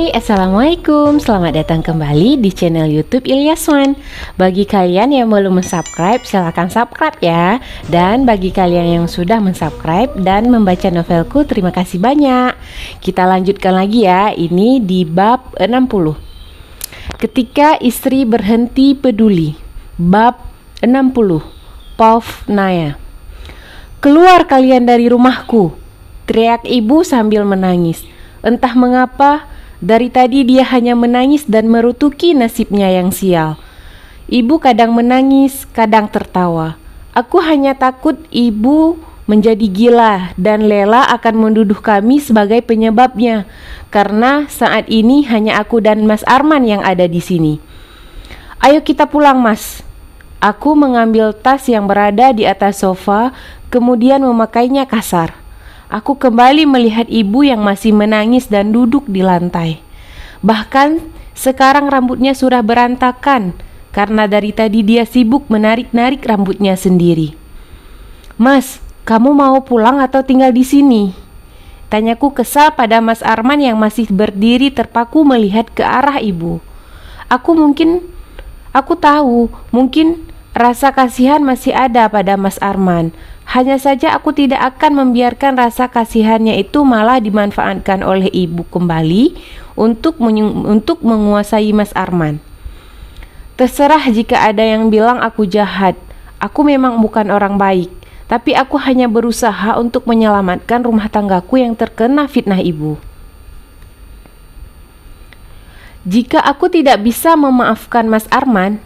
Hai, Assalamualaikum. Selamat datang kembali di channel YouTube Ilyas Wan. Bagi kalian yang belum subscribe, silahkan subscribe ya. Dan bagi kalian yang sudah subscribe dan membaca novelku, terima kasih banyak. Kita lanjutkan lagi ya. Ini di bab 60. Ketika istri berhenti peduli. Bab 60. Pov Naya. Keluar kalian dari rumahku, teriak ibu sambil menangis. Entah mengapa, dari tadi dia hanya menangis dan merutuki nasibnya yang sial. Ibu kadang menangis, kadang tertawa. Aku hanya takut ibu menjadi gila dan Lela akan menuduh kami sebagai penyebabnya, karena saat ini hanya aku dan Mas Arman yang ada di sini. Ayo kita pulang, Mas. Aku mengambil tas yang berada di atas sofa, kemudian memakainya kasar. Aku kembali melihat ibu yang masih menangis dan duduk di lantai. Bahkan sekarang rambutnya sudah berantakan karena dari tadi dia sibuk menarik-narik rambutnya sendiri. Mas, kamu mau pulang atau tinggal di sini? Tanyaku kesal pada Mas Arman yang masih berdiri terpaku melihat ke arah ibu. Aku tahu, mungkin rasa kasihan masih ada pada Mas Arman. Hanya saja aku tidak akan membiarkan rasa kasihannya itu malah dimanfaatkan oleh ibu kembali untuk menguasai Mas Arman. Terserah jika ada yang bilang aku jahat. Aku memang bukan orang baik, tapi aku hanya berusaha untuk menyelamatkan rumah tanggaku yang terkena fitnah ibu. Jika aku tidak bisa memaafkan Mas Arman,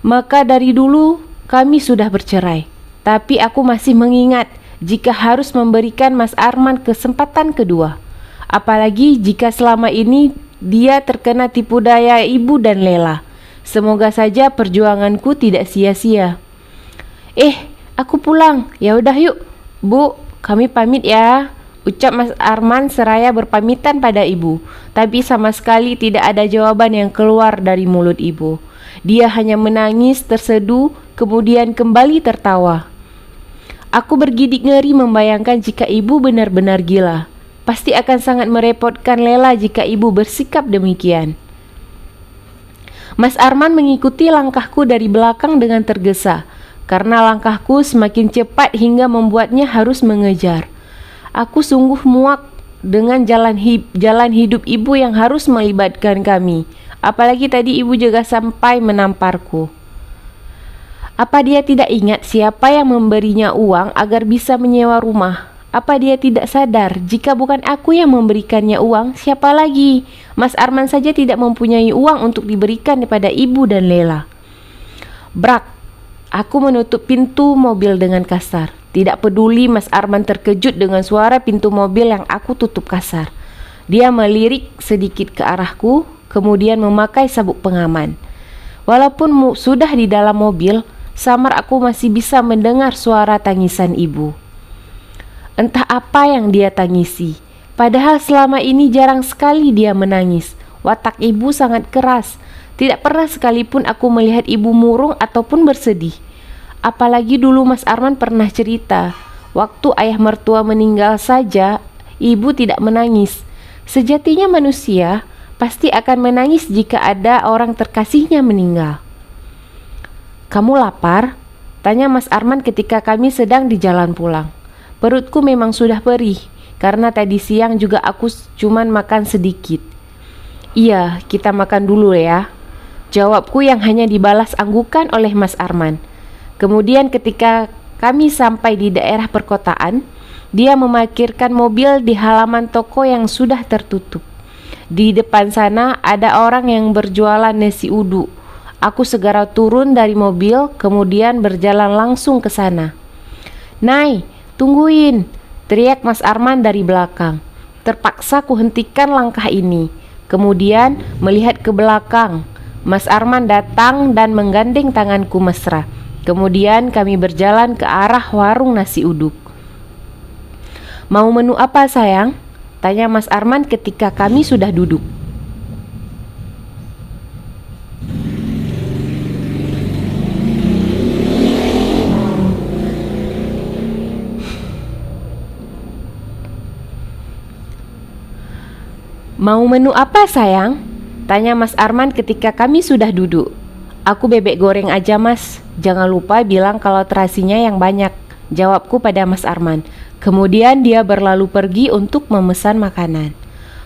maka dari dulu kami sudah bercerai. Tapi aku masih mengingat jika harus memberikan Mas Arman kesempatan kedua. Apalagi jika selama ini dia terkena tipu daya ibu dan Lela. Semoga saja perjuanganku tidak sia-sia. Aku pulang. Ya udah yuk. Bu, kami pamit ya. Ucap Mas Arman seraya berpamitan pada ibu. Tapi sama sekali tidak ada jawaban yang keluar dari mulut ibu. Dia hanya menangis terseduh, kemudian kembali tertawa. Aku bergidik ngeri membayangkan jika ibu benar-benar gila. Pasti akan sangat merepotkan Lela jika ibu bersikap demikian. Mas Arman mengikuti langkahku dari belakang dengan tergesa, karena langkahku semakin cepat hingga membuatnya harus mengejar. Aku sungguh muak dengan jalan hidup ibu yang harus melibatkan kami. Apalagi tadi ibu juga sampai menamparku. Apa dia tidak ingat siapa yang memberinya uang agar bisa menyewa rumah? Apa dia tidak sadar jika bukan aku yang memberikannya uang, siapa lagi? Mas Arman saja tidak mempunyai uang untuk diberikan kepada ibu dan Lela. Brak! Aku menutup pintu mobil dengan kasar. Tidak peduli Mas Arman terkejut dengan suara pintu mobil yang aku tutup kasar. Dia melirik sedikit ke arahku, kemudian memakai sabuk pengaman. Walaupun sudah di dalam mobil, samar aku masih bisa mendengar suara tangisan ibu. Entah apa yang dia tangisi. Padahal selama ini jarang sekali dia menangis. Watak ibu sangat keras. Tidak pernah sekalipun aku melihat ibu murung ataupun bersedih. Apalagi dulu Mas Arman pernah cerita, waktu ayah mertua meninggal saja, ibu tidak menangis. Sejatinya manusia pasti akan menangis jika ada orang terkasihnya meninggal. Kamu lapar? Tanya Mas Arman ketika kami sedang di jalan pulang. Perutku memang sudah perih, karena tadi siang juga aku cuman makan sedikit. Iya, kita makan dulu ya. Jawabku yang hanya dibalas anggukan oleh Mas Arman. Kemudian ketika kami sampai di daerah perkotaan, dia memarkirkan mobil di halaman toko yang sudah tertutup. Di depan sana ada orang yang berjualan nasi uduk. Aku segera turun dari mobil, kemudian berjalan langsung ke sana. Nay, tungguin! Teriak Mas Arman dari belakang. Terpaksa ku hentikan langkah ini. Kemudian melihat ke belakang. Mas Arman datang dan menggandeng tanganku mesra. Kemudian kami berjalan ke arah warung nasi uduk. Mau menu apa sayang? Tanya Mas Arman ketika kami sudah duduk. Mau menu apa sayang? Tanya Mas Arman ketika kami sudah duduk. Aku bebek goreng aja mas, jangan lupa bilang kalau terasinya yang banyak, jawabku pada Mas Arman. Kemudian dia berlalu pergi untuk memesan makanan.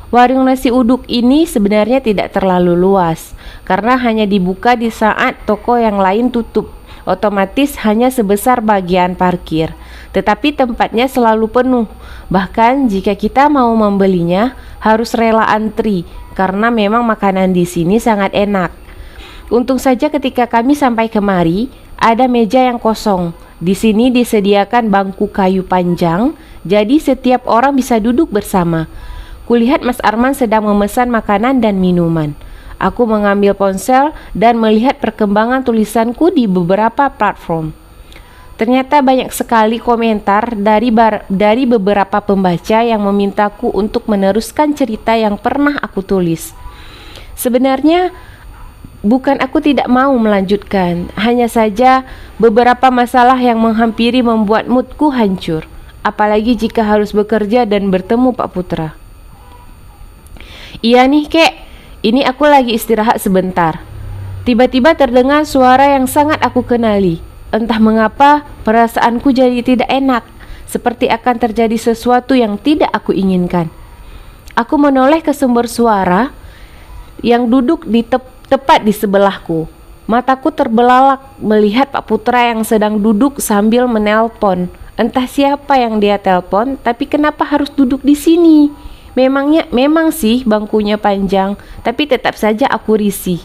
Warung nasi uduk ini sebenarnya tidak terlalu luas, karena hanya dibuka di saat toko yang lain tutup. Otomatis hanya sebesar bagian parkir, tetapi tempatnya selalu penuh. Bahkan jika kita mau membelinya, harus rela antri karena memang makanan di sini sangat enak. Untung saja ketika kami sampai kemari, ada meja yang kosong. Di sini disediakan bangku kayu panjang, jadi setiap orang bisa duduk bersama. Kulihat Mas Arman sedang memesan makanan dan minuman. Aku mengambil ponsel dan melihat perkembangan tulisanku di beberapa platform. Ternyata banyak sekali komentar dari beberapa pembaca yang memintaku untuk meneruskan cerita yang pernah aku tulis. Sebenarnya bukan aku tidak mau melanjutkan, hanya saja beberapa masalah yang menghampiri membuat moodku hancur. Apalagi jika harus bekerja dan bertemu Pak Putra. Iya nih kek, ini aku lagi istirahat sebentar. Tiba-tiba terdengar suara yang sangat aku kenali. Entah mengapa perasaanku jadi tidak enak, seperti akan terjadi sesuatu yang tidak aku inginkan. Aku menoleh ke sumber suara yang duduk tepat di sebelahku. Mataku terbelalak melihat Pak Putra yang sedang duduk sambil menelpon. Entah siapa yang dia telpon, tapi kenapa harus duduk di sini? Memang sih bangkunya panjang, tapi tetap saja aku risih.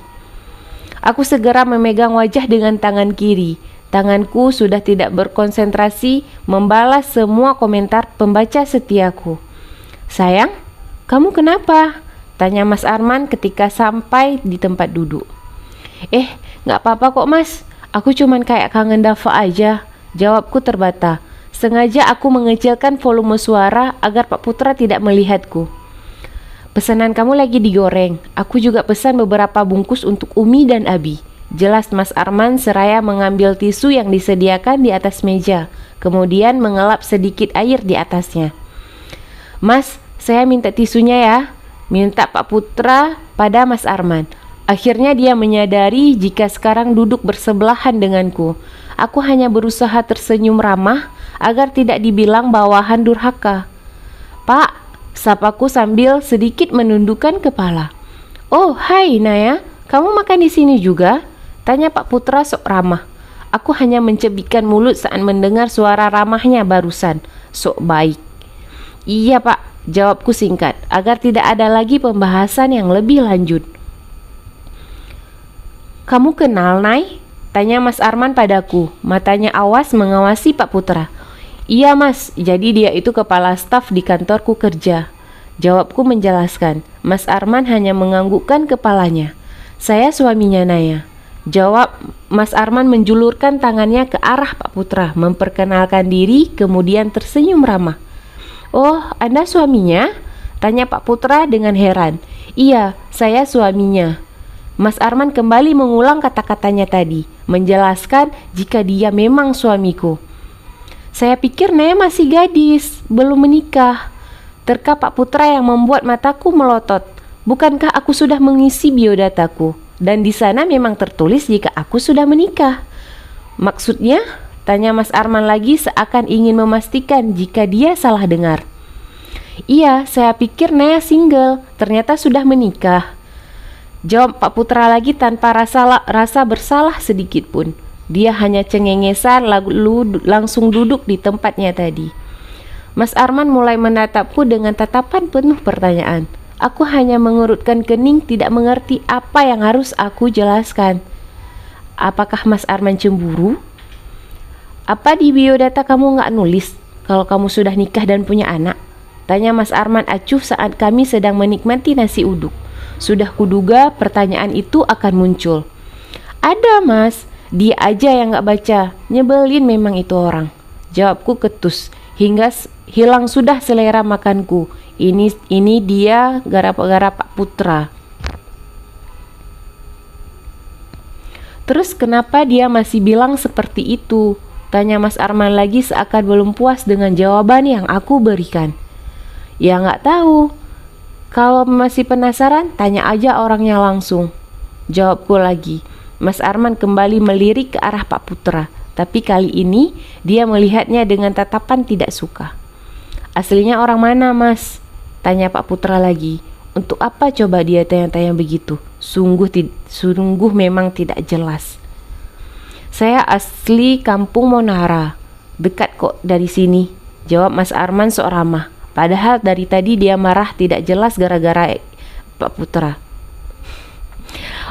Aku segera memegang wajah dengan tangan kiri. Tanganku sudah tidak berkonsentrasi membalas semua komentar pembaca setiaku. Sayang, kamu kenapa? Tanya Mas Arman ketika sampai di tempat duduk. Gak apa-apa kok mas, aku cuman kayak kangen Dava aja, jawabku terbata. Sengaja aku mengecilkan volume suara agar Pak Putra tidak melihatku. Pesanan kamu lagi digoreng, aku juga pesan beberapa bungkus untuk Umi dan Abi, jelas Mas Arman seraya mengambil tisu yang disediakan di atas meja, kemudian mengelap sedikit air di atasnya. Mas, saya minta tisunya ya, minta Pak Putra pada Mas Arman. Akhirnya dia menyadari jika sekarang duduk bersebelahan denganku. Aku hanya berusaha tersenyum ramah agar tidak dibilang bawahan durhaka. Pak, sapaku sambil sedikit menundukkan kepala. Oh, hai Naya, kamu makan di sini juga? Tanya Pak Putra sok ramah. Aku hanya mencebikkan mulut saat mendengar suara ramahnya barusan. Sok baik. Iya pak, jawabku singkat agar tidak ada lagi pembahasan yang lebih lanjut. Kamu kenal Nay? Tanya Mas Arman padaku, matanya awas mengawasi Pak Putra. Iya mas, jadi dia itu kepala staf di kantorku kerja, jawabku menjelaskan. Mas Arman hanya menganggukkan kepalanya. Saya suaminya Naya, jawab Mas Arman menjulurkan tangannya ke arah Pak Putra, memperkenalkan diri kemudian tersenyum ramah. Oh, Anda suaminya? Tanya Pak Putra dengan heran. Iya, saya suaminya. Mas Arman kembali mengulang kata-katanya tadi, menjelaskan jika dia memang suamiku. Saya pikir Naya masih gadis, belum menikah. Terka Pak Putra yang membuat mataku melotot. Bukankah aku sudah mengisi biodataku? Dan di sana memang tertulis jika aku sudah menikah. Maksudnya? Tanya Mas Arman lagi seakan ingin memastikan jika dia salah dengar. Iya, saya pikir Naya single, ternyata sudah menikah. Jawab Pak Putra lagi tanpa rasa bersalah sedikit pun. Dia hanya cengengesan lalu langsung duduk di tempatnya tadi. Mas Arman mulai menatapku dengan tatapan penuh pertanyaan. Aku hanya mengurutkan kening, tidak mengerti apa yang harus aku jelaskan. Apakah Mas Arman cemburu? Apa di biodata kamu nggak nulis kalau kamu sudah nikah dan punya anak? Tanya Mas Arman acuh saat kami sedang menikmati nasi uduk. Sudah kuduga pertanyaan itu akan muncul. Ada mas, dia aja yang gak baca. Nyebelin memang itu orang, jawabku ketus hingga hilang sudah selera makanku. Ini dia gara-gara Pak Putra. Terus kenapa dia masih bilang seperti itu? Tanya Mas Arman lagi seakan belum puas dengan jawaban yang aku berikan. Ya gak tahu. Kalau masih penasaran, tanya aja orangnya langsung. Jawabku lagi. Mas Arman kembali melirik ke arah Pak Putra, tapi kali ini dia melihatnya dengan tatapan tidak suka. Aslinya orang mana, Mas? Tanya Pak Putra lagi. Untuk apa coba dia tanya-tanya begitu? Sungguh memang tidak jelas. Saya asli kampung Monara. Dekat kok dari sini, jawab Mas Arman sok ramah. Padahal dari tadi dia marah tidak jelas gara-gara Pak Putra.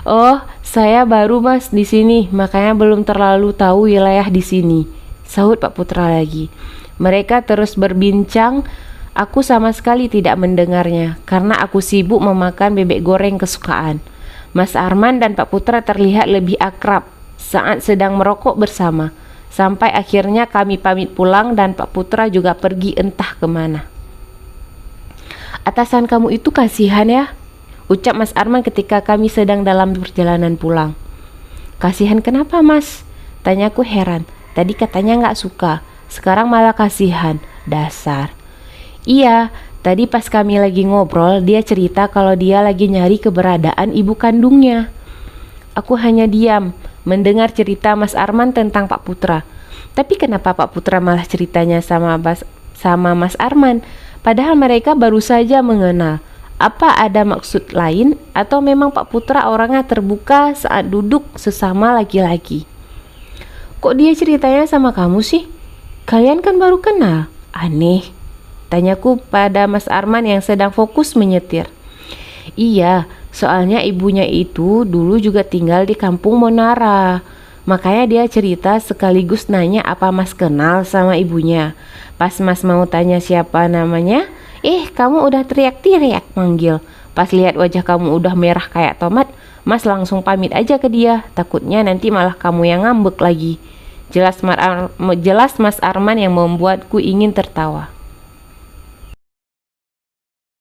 Oh, saya baru Mas di sini, makanya belum terlalu tahu wilayah di sini, sahut Pak Putra lagi. Mereka terus berbincang. Aku sama sekali tidak mendengarnya karena aku sibuk memakan bebek goreng kesukaan. Mas Arman dan Pak Putra terlihat lebih akrab saat sedang merokok bersama. Sampai akhirnya kami pamit pulang dan Pak Putra juga pergi entah kemana. Atasan kamu itu kasihan ya, ucap Mas Arman ketika kami sedang dalam perjalanan pulang. Kasihan kenapa Mas? Tanyaku heran. Tadi katanya gak suka, sekarang malah kasihan. Dasar. Iya, tadi pas kami lagi ngobrol, dia cerita kalau dia lagi nyari keberadaan ibu kandungnya. Aku hanya diam, mendengar cerita Mas Arman tentang Pak Putra. Tapi kenapa Pak Putra malah ceritanya sama Mas Arman? Padahal mereka baru saja mengenal. Apa ada maksud lain atau memang Pak Putra orangnya terbuka saat duduk sesama laki-laki? Kok dia ceritanya sama kamu sih? Kalian kan baru kenal. Aneh, tanyaku pada Mas Arman yang sedang fokus menyetir. Iya, soalnya ibunya itu dulu juga tinggal di kampung Monara. Makanya dia cerita sekaligus nanya apa Mas kenal sama ibunya. Pas Mas mau tanya siapa namanya, kamu udah teriak-teriak manggil. Pas lihat wajah kamu udah merah kayak tomat, Mas langsung pamit aja ke dia. Takutnya nanti malah kamu yang ngambek lagi. Jelas Mas Arman yang membuatku ingin tertawa.